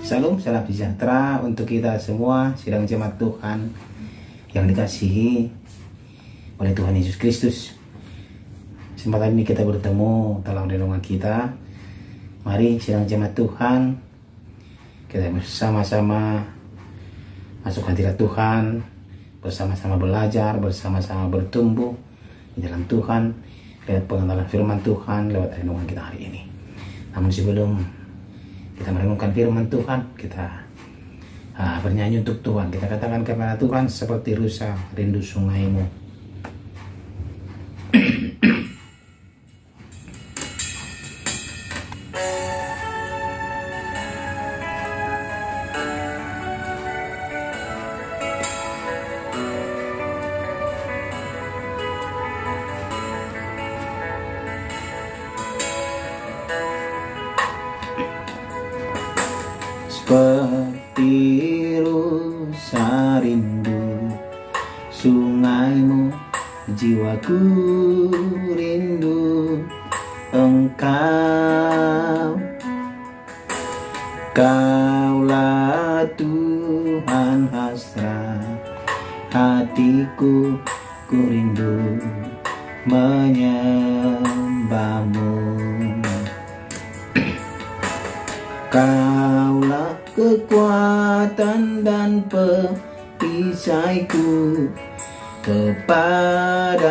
Salam sejahtera untuk kita semua, sidang jemaat Tuhan yang dikasihi oleh Tuhan Yesus Kristus. Kesempatan ini kita bertemu dalam renungan kita. Mari sidang jemaat Tuhan, kita bersama-sama masuk hadirat Tuhan, bersama-sama belajar, bersama-sama bertumbuh di dalam Tuhan, lewat pengenalan firman Tuhan, lewat renungan kita hari ini. Namun sebelum kita merenungkan firman Tuhan, kita bernyanyi untuk Tuhan. Kita katakan kepada Tuhan, seperti rusa rindu sungaimu. Seperti rusa rindu sungaimu, jiwaku rindu Engkau. Kaulah Tuhan hasrat hatiku, ku rindu menyembahmu. Kaulah kekuatan dan perisaiku, kepadamu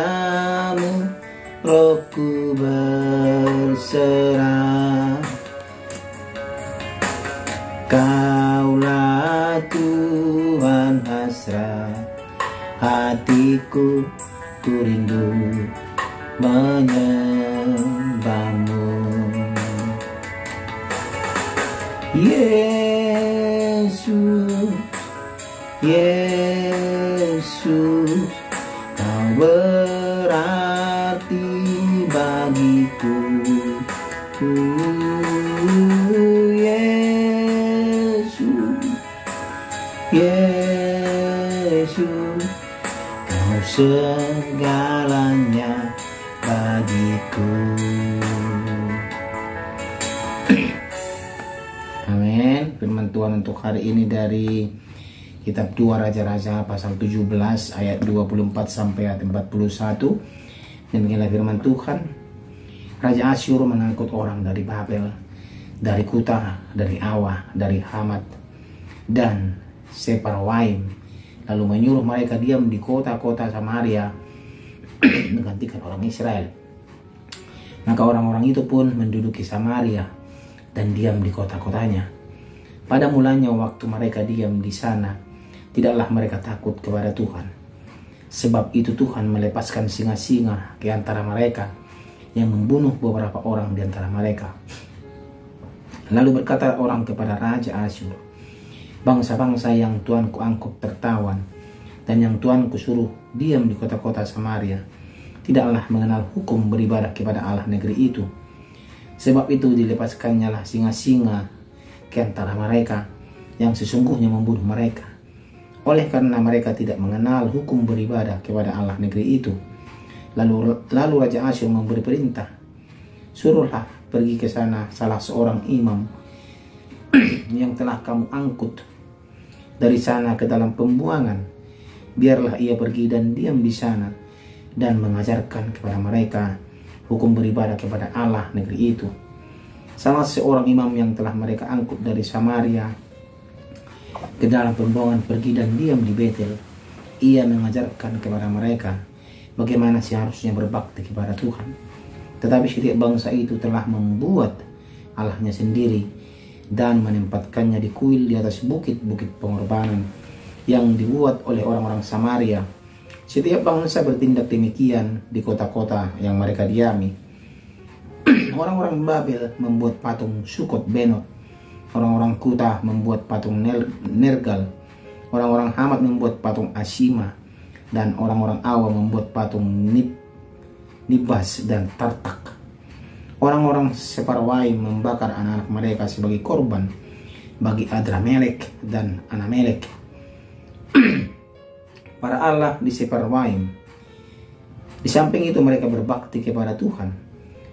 rohku berserah. Kaulah Tuhan hasrat hatiku, ku rindu menyembahmu. Yesus, Yesus, Kau berarti bagiku. Yesus, Yesus, Kau segalanya bagiku. Amin. Firman Tuhan untuk hari ini dari kitab 2 Raja-Raja pasal 17 ayat 24 sampai ayat 41. Demikianlah firman Tuhan. Raja Asyur mengangkut orang dari Babel, dari Kuta, dari Awa, dari Hamat dan Separwaim, lalu menyuruh mereka diam di kota-kota Samaria menggantikan orang Israel. Maka orang-orang itu pun menduduki Samaria dan diam di kota-kotanya. Pada mulanya waktu mereka diam di sana, tidaklah mereka takut kepada Tuhan. Sebab itu Tuhan melepaskan singa-singa ke antara mereka, yang membunuh beberapa orang di antara mereka. Lalu berkata orang kepada Raja Asyur, bangsa-bangsa yang Tuanku angkut tertawan, dan yang Tuanku suruh diam di kota-kota Samaria, tidaklah mengenal hukum beribadah kepada Allah negeri itu. Sebab itu dilepaskannya lah singa-singa ke antara mereka, yang sesungguhnya membunuh mereka. Oleh karena mereka tidak mengenal hukum beribadah kepada Allah negeri itu. Lalu Raja Asyur memberi perintah, suruhlah pergi ke sana salah seorang imam yang telah kamu angkut dari sana ke dalam pembuangan. Biarlah ia pergi dan diam di sana dan mengajarkan kepada mereka hukum beribadah kepada Allah negeri itu. Salah seorang imam yang telah mereka angkut dari Samaria ke dalam pembuangan pergi dan diam di Betel. Ia mengajarkan kepada mereka bagaimana seharusnya berbakti kepada Tuhan. Tetapi setiap bangsa itu telah membuat Allahnya sendiri dan menempatkannya di kuil di atas bukit-bukit pengorbanan yang dibuat oleh orang-orang Samaria. Setiap bangsa bertindak demikian di kota-kota yang mereka diami. Orang-orang Babel membuat patung Sukot Benot, orang-orang Kuta membuat patung Nergal, orang-orang Hamat membuat patung Ashima, dan orang-orang Awa membuat patung Nibas dan Tartak. Orang-orang Separwaim membakar anak-anak mereka sebagai korban bagi Adramelek dan Anamelek, para Allah di Separwaim. Di samping itu mereka berbakti kepada Tuhan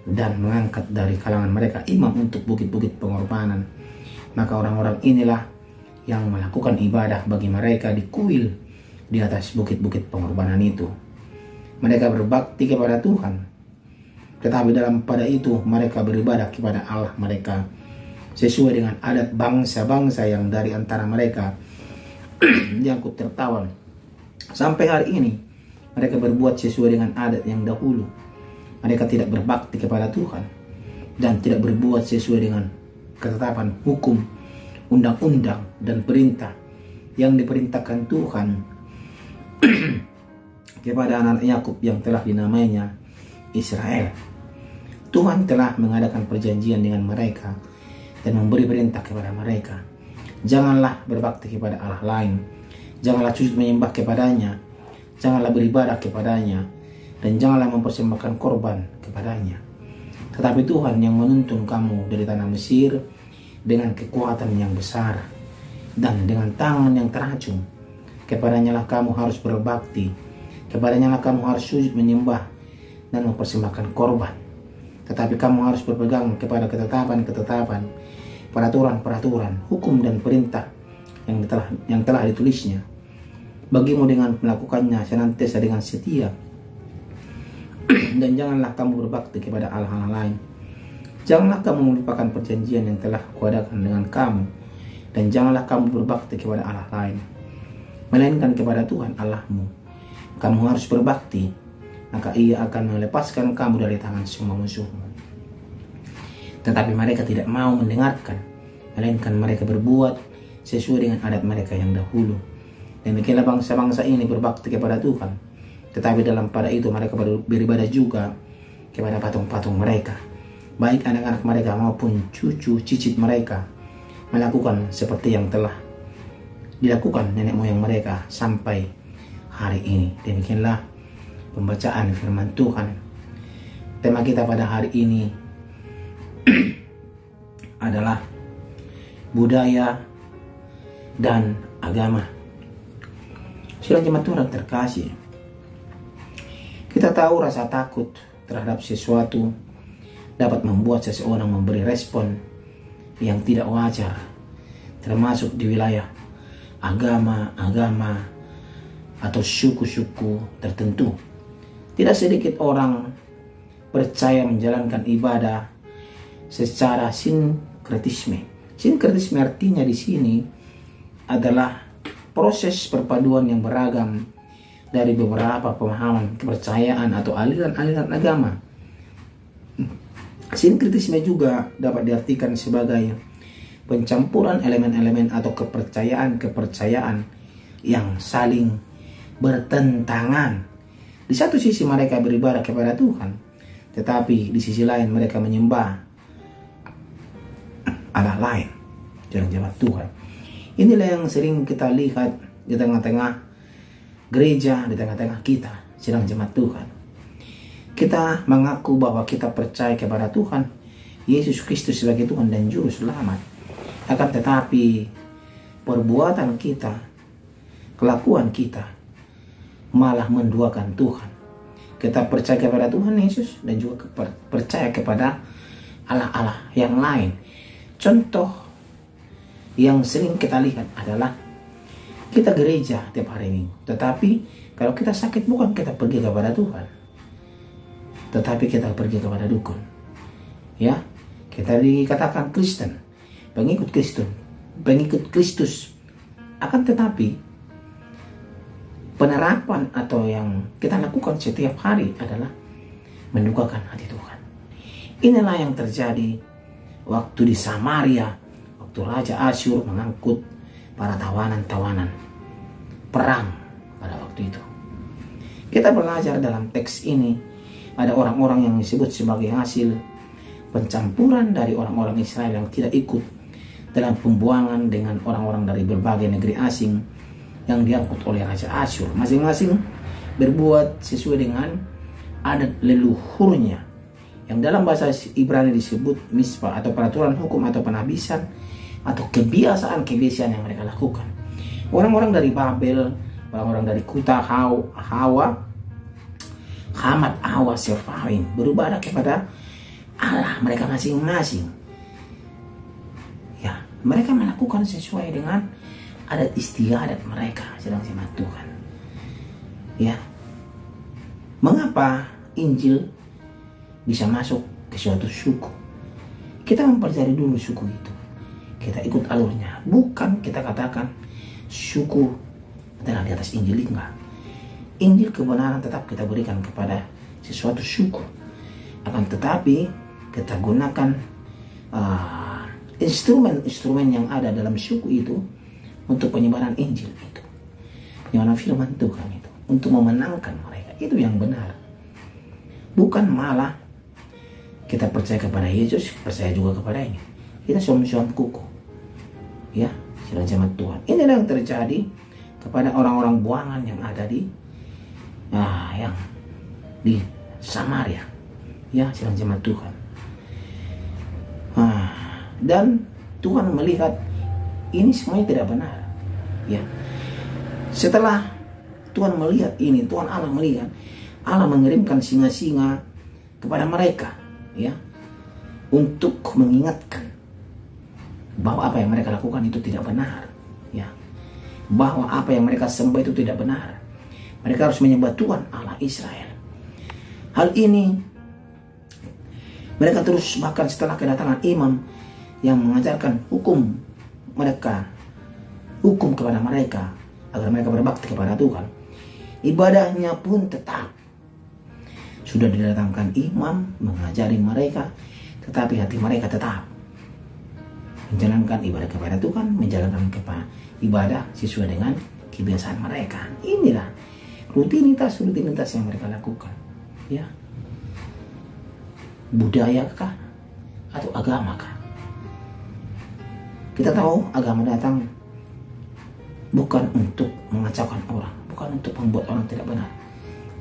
dan mengangkat dari kalangan mereka imam untuk bukit-bukit pengorbanan. Maka orang-orang inilah yang melakukan ibadah bagi mereka di kuil di atas bukit-bukit pengorbanan itu. Mereka berbakti kepada Tuhan, tetapi dalam pada itu mereka beribadah kepada Allah mereka sesuai dengan adat bangsa-bangsa yang dari antara mereka diangkut tertawan. Sampai hari ini mereka berbuat sesuai dengan adat yang dahulu. Mereka tidak berbakti kepada Tuhan dan tidak berbuat sesuai dengan ketetapan hukum, undang-undang, dan perintah yang diperintahkan Tuhan kepada anak Yakub yang telah dinamainya Israel. Tuhan telah mengadakan perjanjian dengan mereka dan memberi perintah kepada mereka, janganlah berbakti kepada Allah lain, janganlah sujud menyembah kepadanya, janganlah beribadah kepadanya, dan janganlah mempersembahkan korban kepadanya. Tetapi Tuhan yang menuntun kamu dari tanah Mesir dengan kekuatan yang besar dan dengan tangan yang teracung, kepadanya lah kamu harus berbakti, kepadanya lah kamu harus sujud menyembah dan mempersembahkan korban. Tetapi kamu harus berpegang kepada ketetapan-ketetapan, peraturan-peraturan, hukum dan perintah yang telah ditulisnya bagimu dengan melakukannya senantiasa dengan setia. Dan janganlah kamu berbakti kepada Allah lain. Janganlah kamu melupakan perjanjian yang telah kuadakan dengan kamu, dan janganlah kamu berbakti kepada Allah lain, melainkan kepada Tuhan Allahmu. Kamu harus berbakti, maka Ia akan melepaskan kamu dari tangan semua musuhmu. Tetapi mereka tidak mau mendengarkan, melainkan mereka berbuat sesuai dengan adat mereka yang dahulu. Demikianlah bangsa-bangsa ini berbakti kepada Tuhan, tetapi dalam pada itu mereka beribadah juga kepada patung-patung mereka. Baik anak-anak mereka maupun cucu cicit mereka melakukan seperti yang telah dilakukan nenek moyang mereka sampai hari ini. Demikianlah pembacaan firman Tuhan. Tema kita pada hari ini adalah budaya dan agama. Sidang jemaat Tuhan terkasih, kita tahu rasa takut terhadap sesuatu dapat membuat seseorang memberi respon yang tidak wajar, termasuk di wilayah agama atau suku-suku tertentu. Tidak sedikit orang percaya menjalankan ibadah secara sinkretisme. Sinkretisme artinya di sini adalah proses perpaduan yang beragam dari beberapa pemahaman, kepercayaan atau aliran-aliran agama. Sinkretisme juga dapat diartikan sebagai pencampuran elemen-elemen atau kepercayaan-kepercayaan yang saling bertentangan. Di satu sisi mereka beribadah kepada Tuhan, tetapi di sisi lain mereka menyembah Allah lain. Jangan jemaat Tuhan. Inilah yang sering kita lihat di tengah-tengah gereja, di tengah-tengah kita, sedang jemaat Tuhan. Kita mengaku bahwa kita percaya kepada Tuhan Yesus Kristus sebagai Tuhan dan Juru Selamat. Akan tetapi perbuatan kita, kelakuan kita malah menduakan Tuhan. Kita percaya kepada Tuhan Yesus dan juga percaya kepada Allah-Allah yang lain. Contoh yang sering kita lihat adalah kita gereja tiap hari Minggu, tetapi kalau kita sakit bukan kita pergi kepada Tuhan, tetapi kita pergi kepada dukun. Ya, kita dikatakan Kristen, pengikut Kristus. Akan tetapi penerapan atau yang kita lakukan setiap hari adalah mendukakan hati Tuhan. Inilah yang terjadi waktu di Samaria, waktu Raja Asyur mengangkut para tawanan-tawanan perang pada waktu itu. Kita belajar dalam teks ini ada orang-orang yang disebut sebagai hasil pencampuran dari orang-orang Israel yang tidak ikut dalam pembuangan dengan orang-orang dari berbagai negeri asing yang diangkut oleh Raja Asyur. Masing-masing berbuat sesuai dengan adat leluhurnya yang dalam bahasa Ibrani disebut mispa atau peraturan hukum atau penabisan atau kebiasaan-kebiasaan yang mereka lakukan. Orang-orang dari Babel, orang-orang dari Kuta Hamat Awa Sefaim beribadah kepada Allah mereka masing-masing. Ya, mereka melakukan sesuai dengan adat istiadat mereka, sedang jemaat Tuhan. Ya, mengapa Injil bisa masuk ke suatu suku? Kita mempelajari dulu suku itu. Kita ikut alurnya. Bukan kita katakan suku adalah di atas Injil, enggak. Injil kebenaran tetap kita berikan kepada sesuatu suku. Akan tetapi kita gunakan instrumen-instrumen yang ada dalam suku itu untuk penyebaran Injil itu. Yang firman Tuhan itu. Untuk memenangkan mereka. Itu yang benar. Bukan malah kita percaya kepada Yesus, percaya juga kepada ini. Kita suam-suam kuku. Ya, sedang jemaat Tuhan. Inilah yang terjadi kepada orang-orang buangan yang ada di yang di Samaria. Ya, sedang jemaat Tuhan. Dan Tuhan melihat ini semuanya tidak benar. Ya. Setelah Tuhan melihat ini, Tuhan Allah melihat, Allah mengirimkan singa-singa kepada mereka, ya, untuk mengingatkan bahwa apa yang mereka lakukan itu tidak benar, ya, bahwa apa yang mereka sembah itu tidak benar. Mereka harus menyembah Tuhan Allah Israel. Hal ini mereka terus, bahkan setelah kedatangan imam yang mengajarkan hukum kepada mereka agar mereka berbakti kepada Tuhan, ibadahnya pun tetap. Sudah didatangkan imam mengajari mereka, tetapi hati mereka tetap menjalankan ibadah kepada Tuhan, menjalankan ibadah sesuai dengan kebiasaan mereka. Inilah rutinitas yang mereka lakukan. Ya, budaya kah atau agama kah? Kita tahu agama datang bukan untuk mengacaukan orang, bukan untuk membuat orang tidak benar,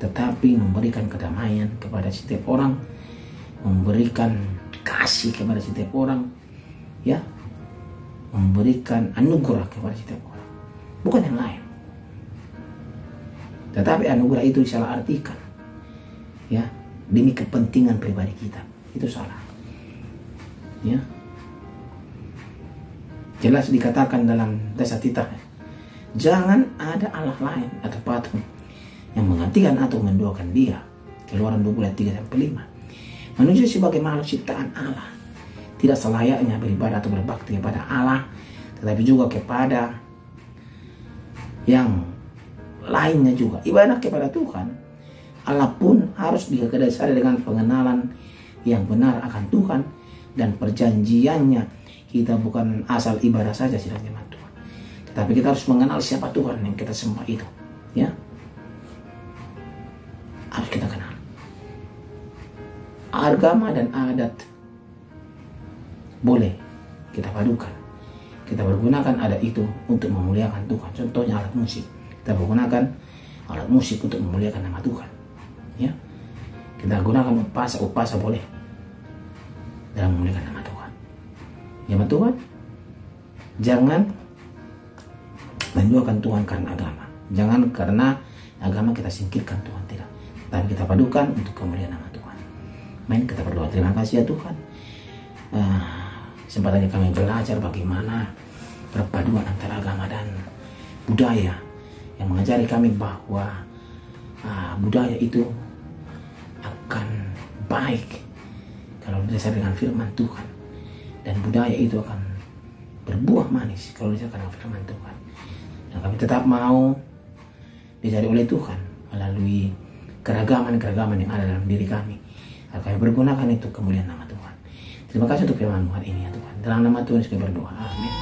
tetapi memberikan kedamaian kepada setiap orang, memberikan kasih kepada setiap orang, ya, memberikan anugerah kepada setiap orang, bukan yang lain. Tetapi anugerah itu disalah artikan, ya, demi kepentingan pribadi kita, itu salah. Ya, jelas dikatakan dalam Dasatita, jangan ada Allah lain atau patung yang menggantikan atau menduakan dia. Keluaran 23-5. Manusia sebagai makhluk ciptaan Allah tidak selayaknya beribadah atau berbakti kepada Allah, tetapi juga kepada yang lainnya juga. Ibadah kepada Tuhan Allah pun harus didasari dengan pengenalan yang benar akan Tuhan dan perjanjiannya. Kita bukan asal ibadah saja sedang jemaat Tuhan, tetapi kita harus mengenal siapa Tuhan yang kita sembah itu, ya, harus kita kenal. Agama dan adat boleh kita padukan. Kita pergunakan adat itu untuk memuliakan Tuhan. Contohnya alat musik. Kita menggunakan alat musik untuk memuliakan nama Tuhan. Ya, kita gunakan upasa boleh dalam memuliakan nama Tuhan. Jemaat Tuhan, jangan menduakan Tuhan karena agama. Jangan karena agama kita singkirkan Tuhan, tidak. Tapi kita padukan untuk kemuliaan nama Tuhan. Mari kita berdoa. Terima kasih ya Tuhan. Kesempatan kami belajar bagaimana perpaduan antara agama dan budaya, yang mengajari kami bahwa budaya itu akan baik kalau didasarkan dengan firman Tuhan, dan budaya itu akan berbuah manis kalau didasarkan dengan firman Tuhan. Dan kami tetap mau dicari oleh Tuhan melalui keragaman-keragaman yang ada dalam diri kami, agar kami bergunakan itu kemuliaan nama Tuhan. Terima kasih untuk firman Tuhan ini ya Tuhan. Dalam nama Tuhan kami berdoa. Amin.